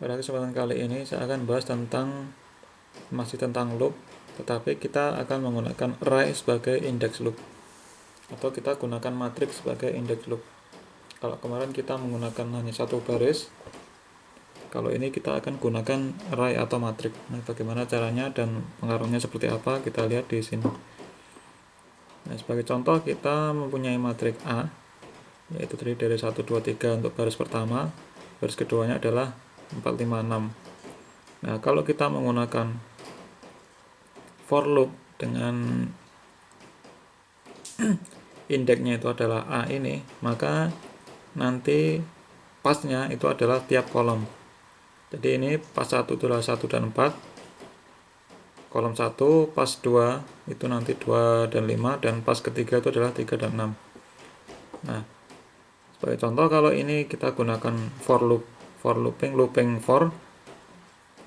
Pada kesempatan kali ini saya akan bahas masih tentang loop, tetapi kita akan menggunakan array sebagai index loop, atau kita gunakan matriks sebagai index loop. Kalau kemarin kita menggunakan hanya satu baris, kalau ini kita akan gunakan array atau matriks. Nah, bagaimana caranya dan pengaruhnya seperti apa, kita lihat di sini. Nah, sebagai contoh kita mempunyai matriks A, yaitu terdiri dari 1, 2, 3 untuk baris pertama, baris keduanya adalah 4, 5, 6. Nah, kalau kita menggunakan for loop dengan indeksnya itu adalah A ini, maka nanti pasnya itu adalah tiap kolom. Jadi ini pas 1 itu adalah 1 dan 4, kolom 1, pas 2 itu nanti 2 dan 5, dan pas ketiga itu adalah 3 dan 6. Nah, sebagai contoh kalau ini kita gunakan for looping for.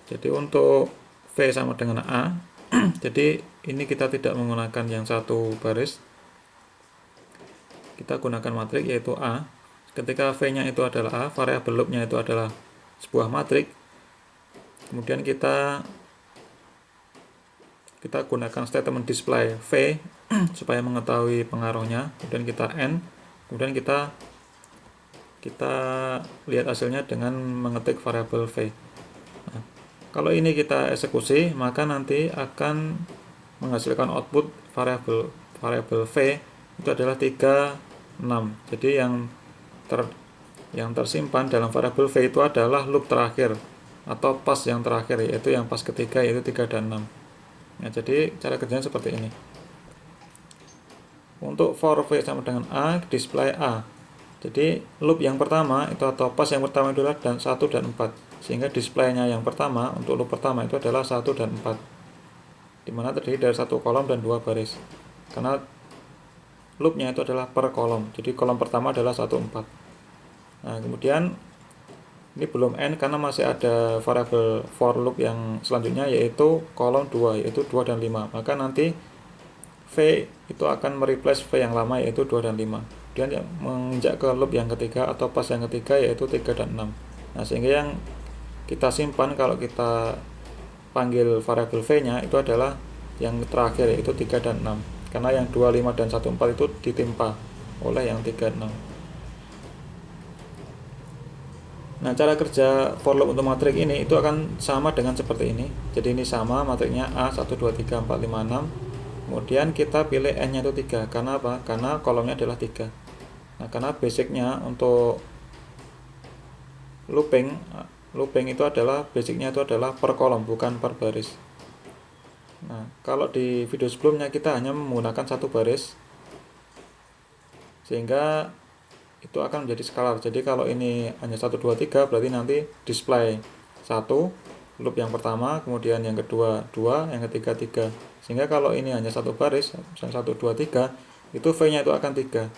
Jadi untuk V sama dengan A, jadi ini kita tidak menggunakan yang satu baris, kita gunakan matriks yaitu A. Ketika V-nya itu adalah A, variabel loop-nya itu adalah sebuah matriks, kemudian kita gunakan statement display V supaya mengetahui pengaruhnya, kemudian kita N, kemudian kita lihat hasilnya dengan mengetik variabel V. Nah, kalau ini kita eksekusi, maka nanti akan menghasilkan output variabel V itu adalah 3, 6. Jadi yang tersimpan dalam variabel V itu adalah loop terakhir atau pas yang terakhir, yaitu yang pas ketiga, yaitu 3 dan 6. Nah, jadi cara kerjanya seperti ini. Untuk for V sama dengan A, display A. Jadi loop yang pertama itu atau pas yang pertama itu adalah 1 dan 4. Sehingga displaynya yang pertama untuk loop pertama itu adalah 1 dan 4. Dimana terdiri dari satu kolom dan dua baris. Karena loopnya itu adalah per kolom. Jadi kolom pertama adalah 1, 4. Nah, kemudian ini belum N karena masih ada variabel for loop yang selanjutnya, yaitu kolom 2, yaitu 2 dan 5. Maka nanti V itu akan mereplace V yang lama, yaitu 2 dan 5. Kemudian menginjak ke loop yang ketiga atau pas yang ketiga, yaitu 3 dan 6. Nah, sehingga yang kita simpan kalau kita panggil variabel V-nya itu adalah yang terakhir, yaitu 3 dan 6. Karena yang 2, 5, dan 1, 4 itu ditimpa oleh yang 3, 6. Nah, cara kerja for loop untuk matriks ini itu akan sama dengan seperti ini. Jadi ini sama matriksnya A 1, 2, 3, 4, 5, 6. Kemudian kita pilih N-nya itu 3. Karena apa? Karena kolomnya adalah 3. Nah, karena basicnya untuk looping itu adalah basicnya itu adalah per kolom, bukan per baris. Nah, kalau di video sebelumnya kita hanya menggunakan satu baris, sehingga itu akan menjadi skalar. Jadi kalau ini hanya 1, 2, 3, berarti nanti display 1 loop yang pertama, kemudian yang kedua 2, yang ketiga 3. Sehingga kalau ini hanya satu baris, misalnya 1, 2, 3, itu V-nya itu akan 3.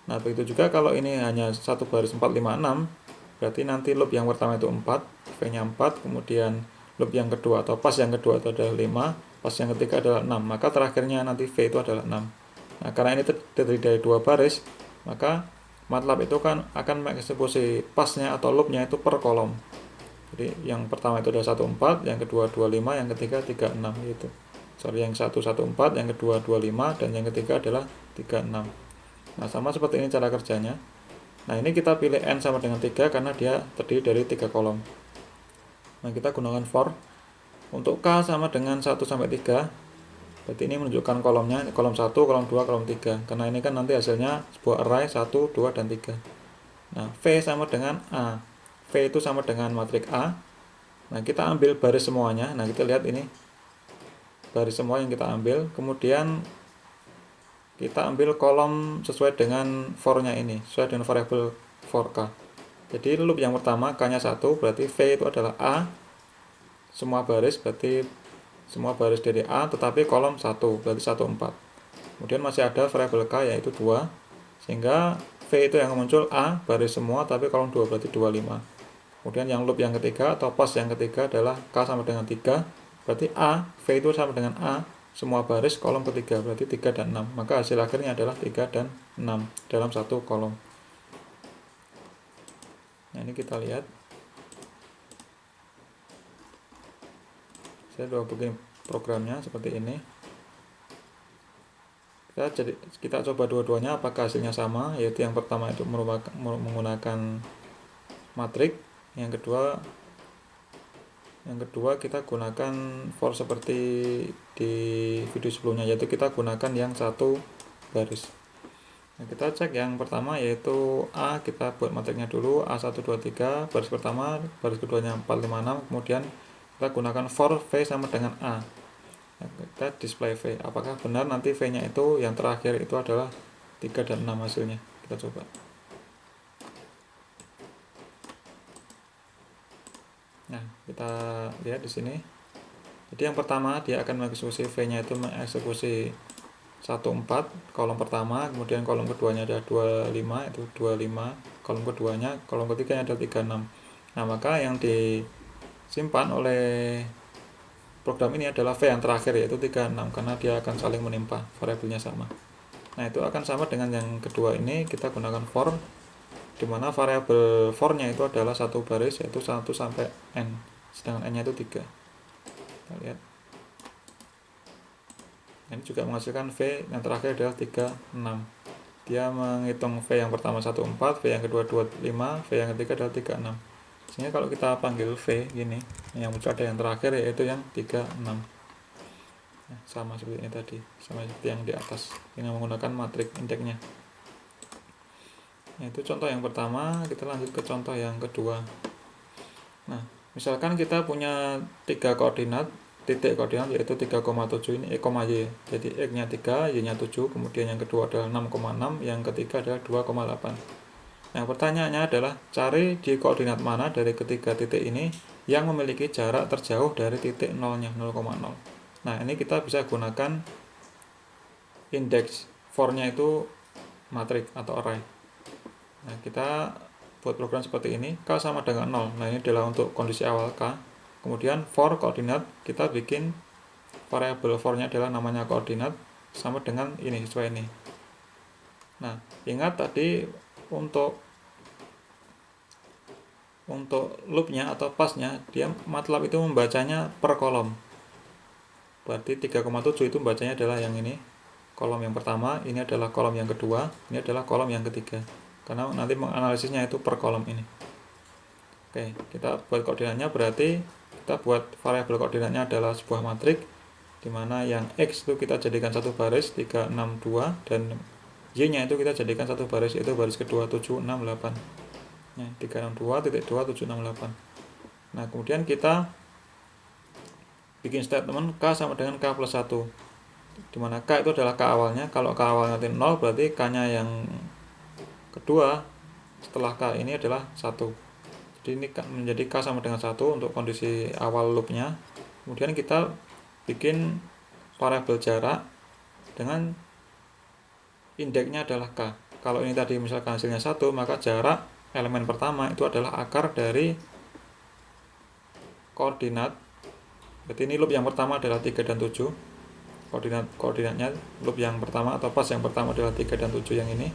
Nah, begitu juga kalau ini hanya satu baris 4, 5, 6, berarti nanti loop yang pertama itu 4, V-nya 4, kemudian loop yang kedua atau pas yang kedua itu adalah 5, pas yang ketiga adalah 6, maka terakhirnya nanti V itu adalah 6. Nah, karena ini terdiri dari dua baris, maka MATLAB itu kan akan mengeksekusi pasnya atau loopnya itu per kolom. Jadi yang pertama itu adalah 1, 4, yang kedua 2, 5, yang ketiga 3, 6 gitu. Yang 1, 1, 4, yang kedua 2, 5, dan yang ketiga adalah 3, 6. Nah, sama seperti ini cara kerjanya. Nah, ini kita pilih N sama dengan 3 karena dia terdiri dari 3 kolom. Nah, kita gunakan for. Untuk K sama dengan 1 sampai 3. Berarti ini menunjukkan kolomnya, kolom 1, kolom 2, kolom 3. Karena ini kan nanti hasilnya sebuah array 1, 2, dan 3. Nah, V sama dengan A. V itu sama dengan matriks A. Nah, kita ambil baris semuanya. Nah, kita lihat ini baris semua yang kita ambil. Kemudian kita ambil kolom sesuai dengan for-nya ini, sesuai dengan variabel for K. Jadi loop yang pertama K-nya 1, berarti V itu adalah A. Semua baris berarti semua baris dari A, tetapi kolom 1, berarti 1, 4. Kemudian masih ada variabel K, yaitu 2. Sehingga V itu yang muncul A, baris semua, tapi kolom 2, berarti 2, 5. Kemudian yang loop yang ketiga, atau pas yang ketiga adalah K sama dengan 3. Berarti A, V itu sama dengan A, semua baris, kolom ketiga, berarti 3 dan 6. Maka hasil akhirnya adalah 3 dan 6 dalam satu kolom. Nah, ini kita lihat. Saya sudah bikin programnya seperti ini. Kita coba dua-duanya apakah hasilnya sama, yaitu yang pertama itu menggunakan matrik, yang kedua kita gunakan for seperti di video sebelumnya, yaitu kita gunakan yang satu baris. Nah, kita cek yang pertama yaitu A, kita buat matriknya dulu A1 2 3, baris pertama, baris keduanya 4 5 6, kemudian kita gunakan for V sama dengan A. Nah, kita display V, apakah benar nanti V nya itu yang terakhir itu adalah 3 dan 6 hasilnya. Kita coba. Nah, kita lihat di sini. Jadi yang pertama dia akan mengeksekusi V nya itu mengeksekusi 14 kolom pertama, kemudian kolom keduanya ada 25 itu 25, kolom keduanya, kolom ketiganya ada 36. Nah, maka yang disimpan oleh program ini adalah V yang terakhir yaitu 36 karena dia akan saling menimpa, variabelnya sama. Nah, itu akan sama dengan yang kedua ini, kita gunakan for, dimana variabel for-nya itu adalah satu baris yaitu 1 sampai n, sedangkan n-nya itu 3. Kita lihat. Ini juga menghasilkan V yang terakhir adalah 36. Dia menghitung V yang pertama 14, V yang kedua 25, V yang ketiga adalah 36. Sehingga kalau kita panggil V gini, yang muncul ada yang terakhir yaitu yang 36. Nah, sama seperti ini tadi, sama seperti yang di atas. Ini menggunakan matrik indeksnya. Nah, itu contoh yang pertama, kita lanjut ke contoh yang kedua. Nah, misalkan kita punya 3 koordinat, titik koordinat yaitu 3,7 ini Y. Jadi X-nya 3, Y-nya 7, kemudian yang kedua adalah 6,6, yang ketiga adalah 2,8. Nah, pertanyaannya adalah cari di koordinat mana dari ketiga titik ini yang memiliki jarak terjauh dari titik 0-nya 0,0. Nah, ini kita bisa gunakan indeks for-nya itu matrik atau array. Nah, kita buat program seperti ini, K sama dengan 0. Nah, ini adalah untuk kondisi awal K. Kemudian for koordinat, kita bikin variabel for-nya adalah namanya koordinat sama dengan ini, sesuai ini. Nah, ingat tadi untuk loopnya atau passnya, dia MATLAB itu membacanya per kolom. Berarti 3,7 itu bacanya adalah yang ini, kolom yang pertama, ini adalah kolom yang kedua, ini adalah kolom yang ketiga. Karena nanti menganalisisnya itu per kolom ini. Oke, kita buat koordinatnya, berarti kita buat variabel koordinatnya adalah sebuah matrik, dimana yang X itu kita jadikan satu baris 3, 6, 2, dan Y-nya itu kita jadikan satu baris, yaitu baris kedua 7, 6, 8. Nah, 362, titik 2, 7, 6, 8. Nah, kemudian kita bikin statement K sama dengan K plus 1, dimana K itu adalah K awalnya. Kalau K awalnya 0, berarti K-nya yang kedua setelah K ini adalah 1. Jadi ini menjadi K sama dengan 1 untuk kondisi awal loopnya. Kemudian kita bikin variabel jarak dengan indeksnya adalah K. Kalau ini tadi misalkan hasilnya 1, maka jarak elemen pertama itu adalah akar dari koordinat. Berarti ini loop yang pertama adalah 3 dan 7. Koordinatnya loop yang pertama atau pas yang pertama adalah 3 dan 7 yang ini.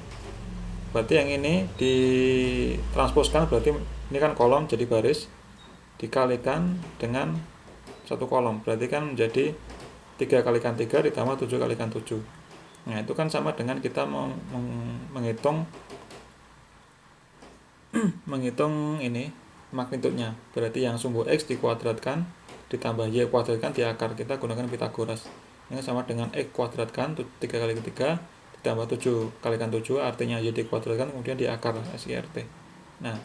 Berarti yang ini ditransposkan, berarti ini kan kolom jadi baris, dikalikan dengan satu kolom, berarti kan menjadi 3 kalikan 3 ditambah 7 kalikan 7. Nah, itu kan sama dengan kita menghitung ini magnitudenya. Berarti yang sumbu X dikuadratkan ditambah Y kuadratkan di akar, kita gunakan Pythagoras. Ini sama dengan X kuadratkan 3 kali 3 ditambah 7 kalikan 7, artinya Y dikuadratkan kemudian di akar SIRT. Nah,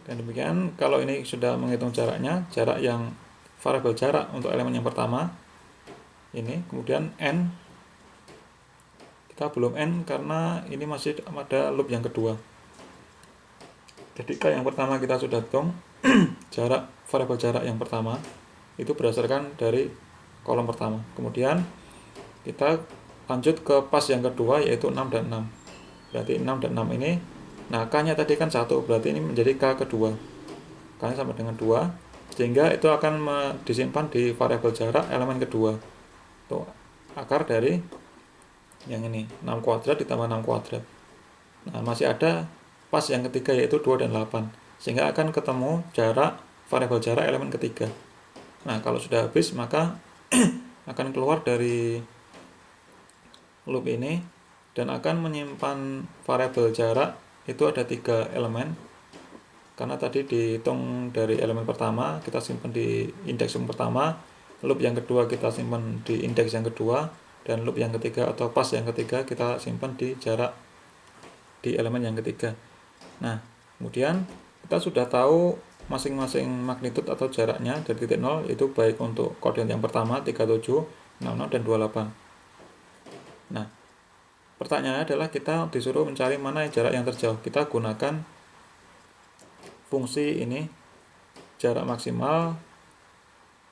dan demikian kalau ini sudah menghitung jaraknya, jarak yang variabel jarak untuk elemen yang pertama ini, kemudian N, kita belum N karena ini masih ada loop yang kedua. Jadi K yang pertama kita sudah hitung jarak, variabel jarak yang pertama itu berdasarkan dari kolom pertama. Kemudian kita lanjut ke pas yang kedua yaitu 6 dan 6. Berarti 6 dan 6 ini, nah K-nya tadi kan 1, berarti ini menjadi K kedua. K-nya sama dengan 2, sehingga itu akan disimpan di variabel jarak elemen kedua. Itu akar dari yang ini, 6 kuadrat ditambah 6 kuadrat. Nah, masih ada pas yang ketiga yaitu 2 dan 8. Sehingga akan ketemu jarak variabel jarak elemen ketiga. Nah, kalau sudah habis maka akan keluar dari loop ini dan akan menyimpan variabel jarak. Itu ada 3 elemen, karena tadi dihitung dari elemen pertama, kita simpan di indeks yang pertama, loop yang kedua kita simpan di indeks yang kedua, dan loop yang ketiga atau pas yang ketiga kita simpan di jarak di elemen yang ketiga. Nah, kemudian kita sudah tahu masing-masing magnitud atau jaraknya dari titik 0, itu baik untuk koordinat yang pertama 37, 00, dan 28. Nah, pertanyaannya adalah kita disuruh mencari mana jarak yang terjauh. Kita gunakan fungsi ini, jarak maksimal,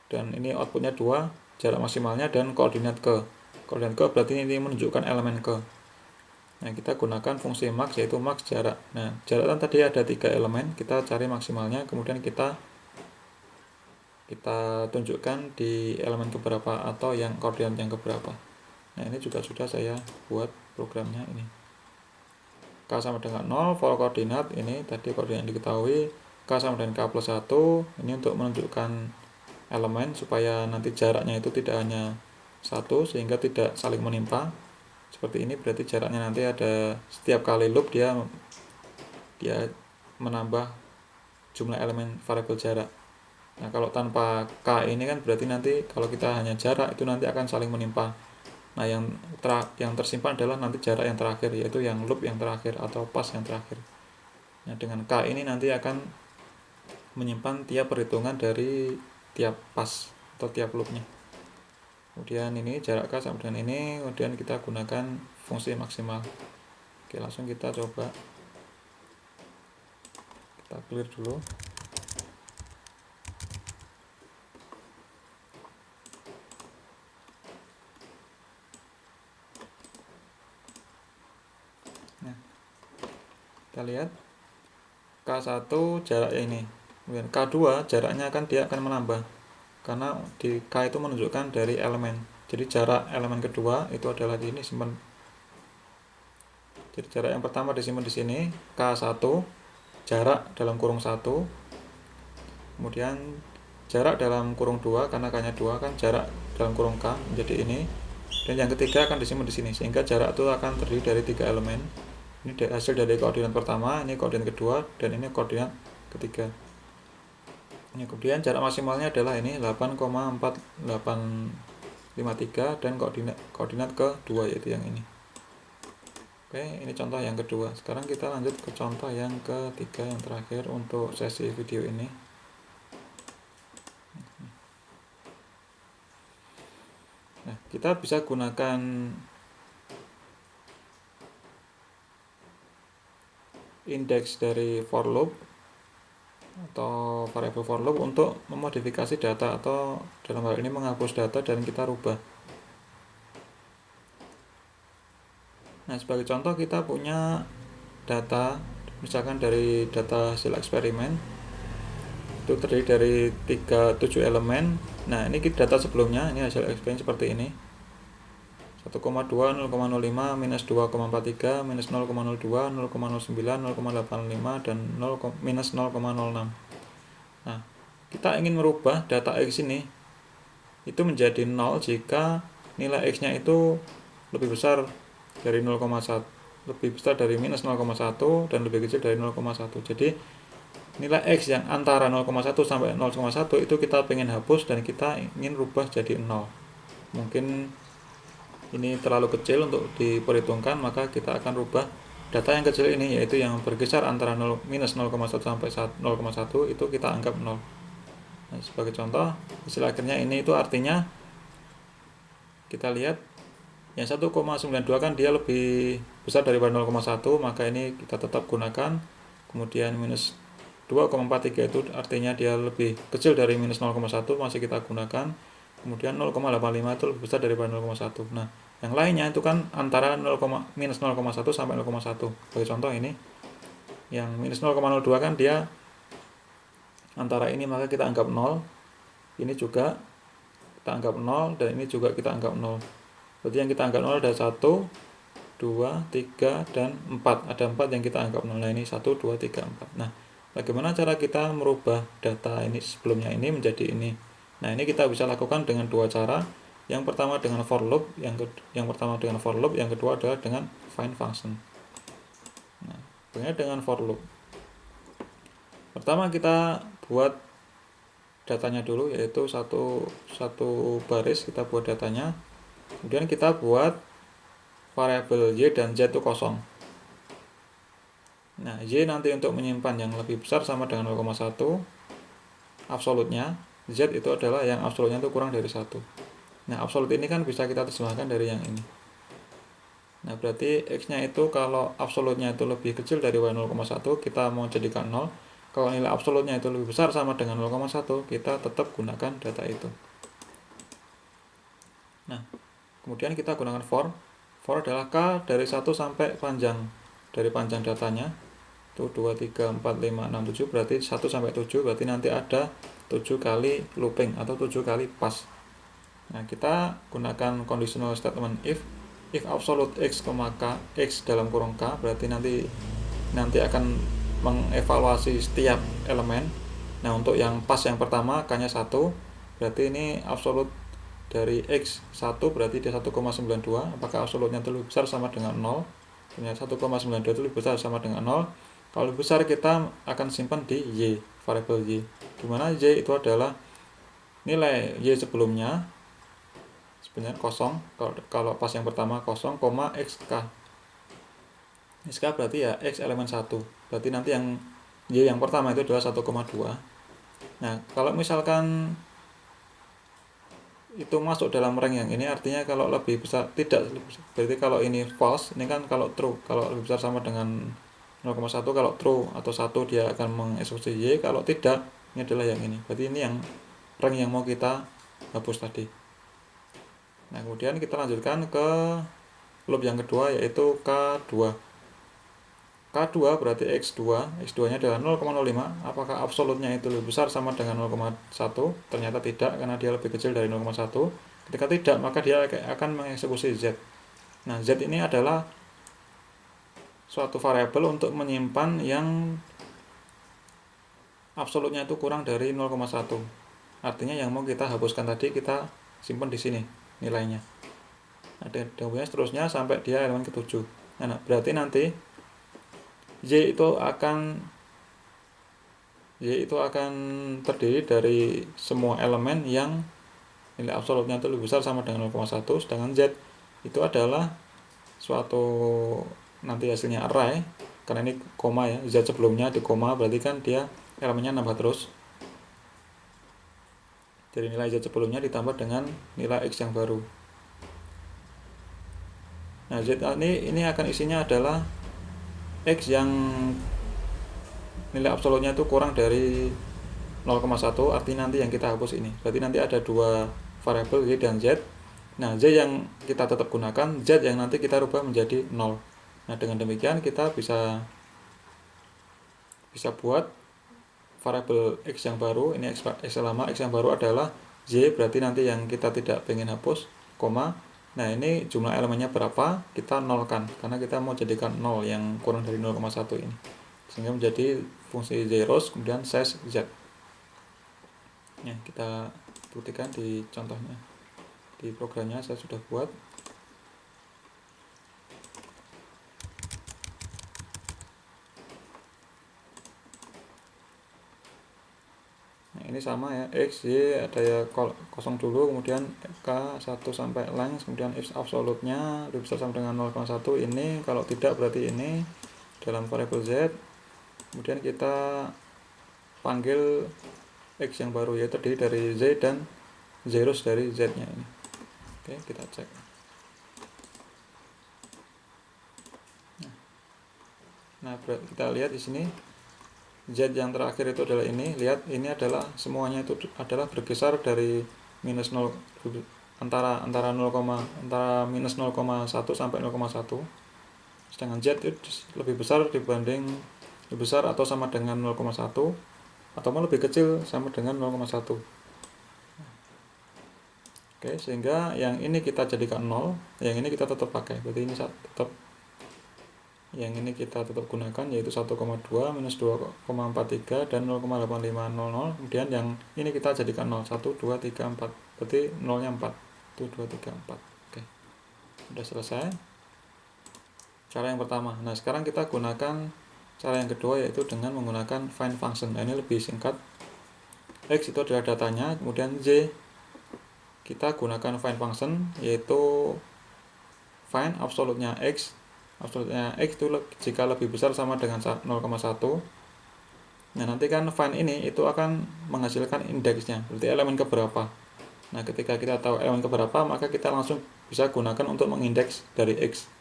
dan ini outputnya 2, jarak maksimalnya, dan koordinat ke. Koordinat ke berarti ini menunjukkan elemen ke. Nah, kita gunakan fungsi max, yaitu max jarak. Nah, jarak kan tadi ada 3 elemen, kita cari maksimalnya, kemudian kita tunjukkan di elemen keberapa atau yang koordinat yang keberapa. Nah, ini juga sudah saya buat programnya ini. K sama dengan 0, for koordinat, ini tadi koordinat yang diketahui. K sama dengan K plus 1, ini untuk menunjukkan elemen supaya nanti jaraknya itu tidak hanya 1 sehingga tidak saling menimpa. Seperti ini berarti jaraknya nanti ada setiap kali loop dia menambah jumlah elemen variabel jarak. Nah, kalau tanpa K ini kan berarti nanti kalau kita hanya jarak itu nanti akan saling menimpa. Nah, yang tersimpan adalah nanti jarak yang terakhir, yaitu yang loop yang terakhir atau pas yang terakhir. Nah, dengan K ini nanti akan menyimpan tiap perhitungan dari tiap pas atau tiap loopnya. Kemudian ini jarak K sama dengan ini, kemudian kita gunakan fungsi maksimal. Oke, langsung kita coba. Kita clear dulu. Nah, kita lihat K1 jarak ini, kemudian K2 jaraknya dia akan menambah, karena di K itu menunjukkan dari elemen. Jadi jarak elemen kedua itu adalah di ini, simpan. Jadi jarak yang pertama disimpan di sini, K1 jarak dalam kurung 1, kemudian jarak dalam kurung 2, karena K-nya 2 kan jarak dalam kurung K menjadi ini, dan yang ketiga akan disimpan di sini, sehingga jarak itu akan terdiri dari 3 elemen. Ini hasil dari koordinat pertama, ini koordinat kedua, dan ini koordinat ketiga. Ini kemudian jarak maksimalnya adalah ini 8,4853 dan koordinat kedua yaitu yang ini. Oke, ini contoh yang kedua. Sekarang kita lanjut ke contoh yang ketiga, yang terakhir untuk sesi video ini. Nah, kita bisa gunakan indeks dari for loop atau variabel for loop untuk memodifikasi data, atau dalam hal ini menghapus data dan kita rubah. Nah, sebagai contoh kita punya data, misalkan dari data hasil eksperimen itu terdiri dari 7 elemen. Nah, ini data sebelumnya, ini hasil eksperimen seperti ini, 1,2, 0,05, minus 2,43, minus 0,02, 0,09, 0,85, dan minus 0,06. Nah, kita ingin merubah data X ini itu menjadi 0 jika nilai X-nya itu lebih besar dari 0,1, lebih besar dari minus 0,1 dan lebih kecil dari 0,1. Jadi nilai X yang antara 0,1 sampai 0,1 itu kita pengen hapus dan kita ingin rubah jadi 0. Mungkin ini terlalu kecil untuk diperhitungkan, maka kita akan rubah data yang kecil ini, yaitu yang berkisar antara minus 0,1 sampai 0,1 itu kita anggap 0. Nah, sebagai contoh, hasil akhirnya ini itu artinya kita lihat yang 1,92 kan dia lebih besar daripada 0,1, maka ini kita tetap gunakan. Kemudian minus 2,43 itu artinya dia lebih kecil dari minus 0,1, masih kita gunakan. Kemudian 0,85 itu lebih besar daripada 0,1. Nah, yang lainnya itu kan antara minus 0,1 sampai 0,1. Sebagai contoh ini, yang minus 0,02 kan dia antara ini, maka kita anggap 0. Ini juga kita anggap 0, dan ini juga kita anggap 0. Berarti yang kita anggap 0 ada 1, 2, 3, dan 4. Ada 4 yang kita anggap 0. Nah, ini 1, 2, 3, 4. Nah, bagaimana cara kita merubah data ini sebelumnya ini menjadi ini? Nah, ini kita bisa lakukan dengan dua cara. Yang pertama dengan for loop, yang kedua adalah dengan find function. Nah, dengan for loop. Pertama kita buat datanya dulu, yaitu satu baris kita buat datanya. Kemudian kita buat variabel y dan z itu kosong. Nah, y nanti untuk menyimpan yang lebih besar sama dengan 0,1 absolutnya, z itu adalah yang absolutnya itu kurang dari 1. Nah, absolut ini kan bisa kita terjemahkan dari yang ini. Nah, berarti x-nya itu kalau absolutnya itu lebih kecil dari 0,1, kita mau jadikan 0. Kalau nilai absolutnya itu lebih besar sama dengan 0,1, kita tetap gunakan data itu. Nah, kemudian kita gunakan for. For adalah k dari 1 sampai panjang. Dari panjang datanya itu 2, 3, 4, 5, 6, 7, berarti 1 sampai 7, berarti nanti ada 7 kali looping atau 7 kali pass. Nah, kita gunakan conditional statement if absolute x, k, x dalam kurung k, berarti nanti akan mengevaluasi setiap elemen. Nah, untuk yang pass yang pertama k-nya 1, berarti ini absolute dari x 1, berarti dia 1,92. Apakah absolutnya itu lebih besar sama dengan 0? Ternyata 1,92 itu lebih besar sama dengan 0. Kalau lebih besar kita akan simpan di y, variabel y, dimana y itu adalah nilai y sebelumnya sebenarnya kosong. Kalau pas yang pertama kosong, xk. Xk berarti ya x elemen 1. Berarti nanti yang y yang pertama itu adalah 1,2. Nah, kalau misalkan itu masuk dalam rank yang ini, artinya kalau lebih besar, tidak, berarti kalau ini false, ini kan kalau true, kalau lebih besar sama dengan 0,1, kalau true atau 1 dia akan mengeksekusi y, kalau tidak, ini adalah yang ini. Berarti ini yang rank yang mau kita hapus tadi. Nah, kemudian kita lanjutkan ke loop yang kedua, yaitu K2. K2 berarti X2 nya adalah 0,05. Apakah absolutnya itu lebih besar sama dengan 0,1? Ternyata tidak, karena dia lebih kecil dari 0,1. Ketika tidak, maka dia akan mengeksekusi Z. Nah, Z ini adalah suatu variabel untuk menyimpan yang absolutnya itu kurang dari 0,1. Artinya yang mau kita hapuskan tadi kita simpan di sini nilainya. Nah, kemudian seterusnya sampai dia elemen ke-7. Nah, berarti nanti Y itu akan terdiri dari semua elemen yang nilai absolutnya itu lebih besar sama dengan 0,1, sedangkan Z itu adalah suatu nanti hasilnya array, karena ini koma ya, Z sebelumnya di koma, berarti kan dia elemennya nambah terus. Jadi nilai Z sebelumnya ditambah dengan nilai X yang baru. Nah, Z ini akan isinya adalah X yang nilai absolutnya itu kurang dari 0,1, artinya nanti yang kita hapus ini. Berarti nanti ada dua variabel Y dan Z. Nah, Z yang kita tetap gunakan, Z yang nanti kita rubah menjadi 0. Nah, dengan demikian kita bisa buat variabel X yang baru, ini X lama, X yang baru adalah Y, berarti nanti yang kita tidak pengen hapus, koma. Nah, ini jumlah elemennya berapa, kita nolkan, karena kita mau jadikan 0 yang kurang dari 0,1 ini. Sehingga menjadi fungsi zeros, kemudian size Z. Ya, kita buktikan di contohnya. Di programnya saya sudah buat. Nah, ini sama ya, X, Y, ada ya kosong dulu, kemudian K 1 sampai length, kemudian if absolutnya lebih besar sama dengan 0,1, ini kalau tidak berarti ini dalam variabel Z. Kemudian kita panggil X yang baru, yaitu terdiri dari Z dan zeros dari Z nya ini. Oke, kita cek. Nah, kita lihat di sini Z yang terakhir itu adalah ini. Lihat, ini adalah semuanya itu adalah berkisar dari minus 0, antara minus 0,1 sampai 0,1. Sedangkan Z itu lebih besar atau sama dengan 0,1, atau lebih kecil sama dengan 0,1. Oke, sehingga yang ini kita jadikan 0, yang ini kita tetap pakai. Berarti ini tetap yang ini kita tetap gunakan, yaitu 1,2 minus 2,43 dan 0,8500. Kemudian yang ini kita jadikan 0, 1, 2, 3, 4, berarti 0 nya 4, 1, 2, 3, 4. Oke, sudah selesai cara yang pertama. Nah sekarang kita gunakan cara yang kedua, yaitu dengan menggunakan find function. Nah, ini lebih singkat. X itu adalah datanya, kemudian Z kita gunakan find function, yaitu find absolutnya X. Absolutnya X itu jika lebih besar sama dengan 0,1. Nah nanti kan find ini itu akan menghasilkan indeksnya, berarti elemen keberapa. Nah ketika kita tahu elemen keberapa, maka kita langsung bisa gunakan untuk mengindeks dari X.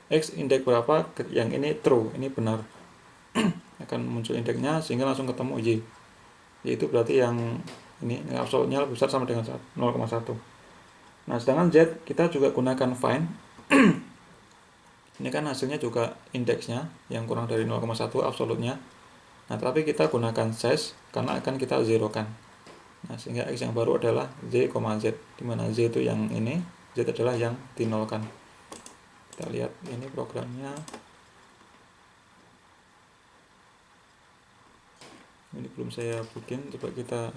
X indeks berapa, yang ini true, ini benar. Akan muncul indeksnya sehingga langsung ketemu Y. Yaitu berarti yang ini absolutnya lebih besar sama dengan 0,1. Nah sedangkan Z kita juga gunakan find. Ini kan hasilnya juga indeksnya yang kurang dari 0,1 absolutnya. Nah tapi kita gunakan size karena akan kita zerokan. Nah sehingga X yang baru adalah Z, Z, dimana Z itu yang ini, Z adalah yang dinolkan. Kita lihat ini programnya. Ini belum saya bikin, coba kita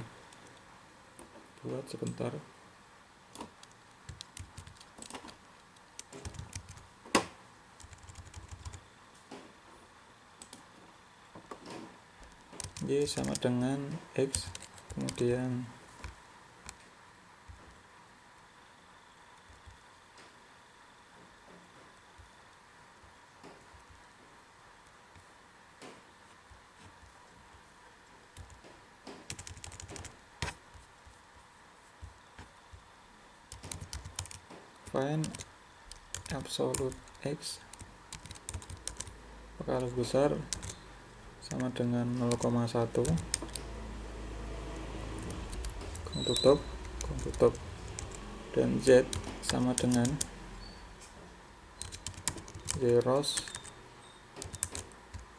buat sebentar. Y sama dengan X, kemudian find absolute X apakah lebih besar sama dengan 0,1, tutup, dan Z sama dengan zeros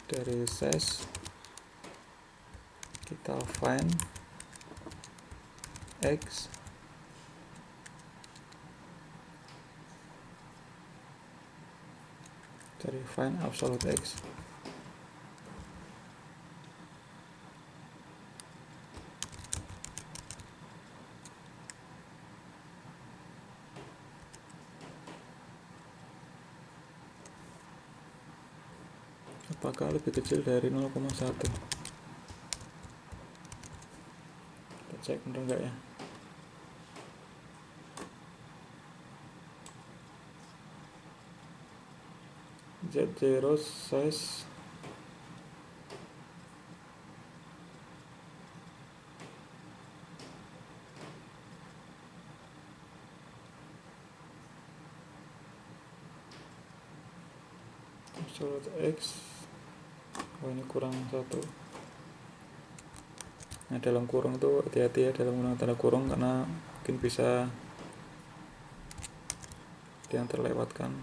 dari size. Kita find X dari find absolute X. Apakah lebih kecil dari 0,1? Kita cek bener enggak ya. Z0 size absolute X. Oh ini kurang 1. Nah dalam kurung itu hati-hati ya, dalam menggunakan tanda kurung karena mungkin bisa ada yang terlewatkan.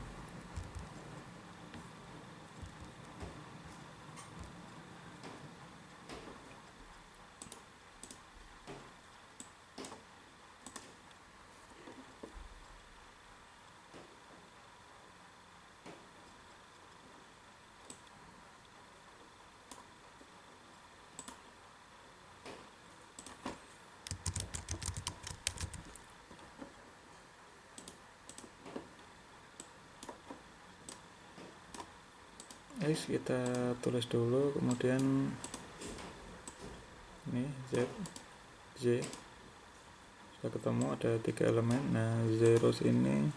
X kita tulis dulu, kemudian ini Z sudah ketemu, ada 3 elemen. Nah zeros ini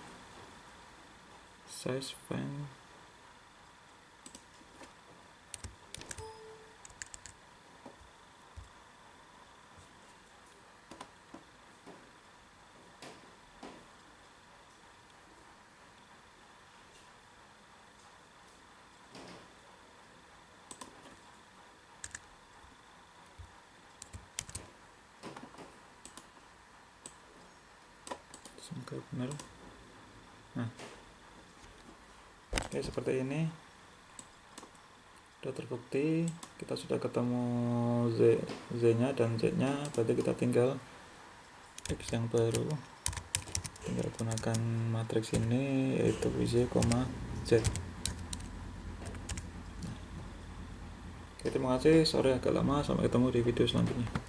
size find semoga benar. Nah oke, seperti ini sudah terbukti. Kita sudah ketemu Z nya dan Z nya, berarti kita tinggal X yang baru, tinggal gunakan matriks ini, yaitu Y, Z. Oke, terima kasih. Sore agak lama, sampai ketemu di video selanjutnya.